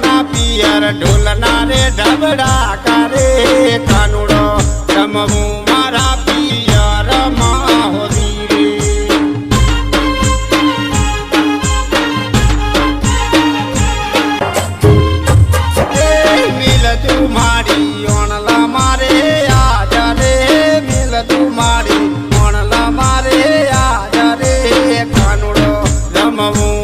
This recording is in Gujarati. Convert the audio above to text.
ઘણા પિયર ઢોલના રે ઢબડા કરે કાનુડો રમવું મારા પિયર માં હોલી રે મિલ તું મારી ઓણલા મારે આજ રે મિલ તું મારી ઓણલા મારે આજ રે કાનુડો રમવું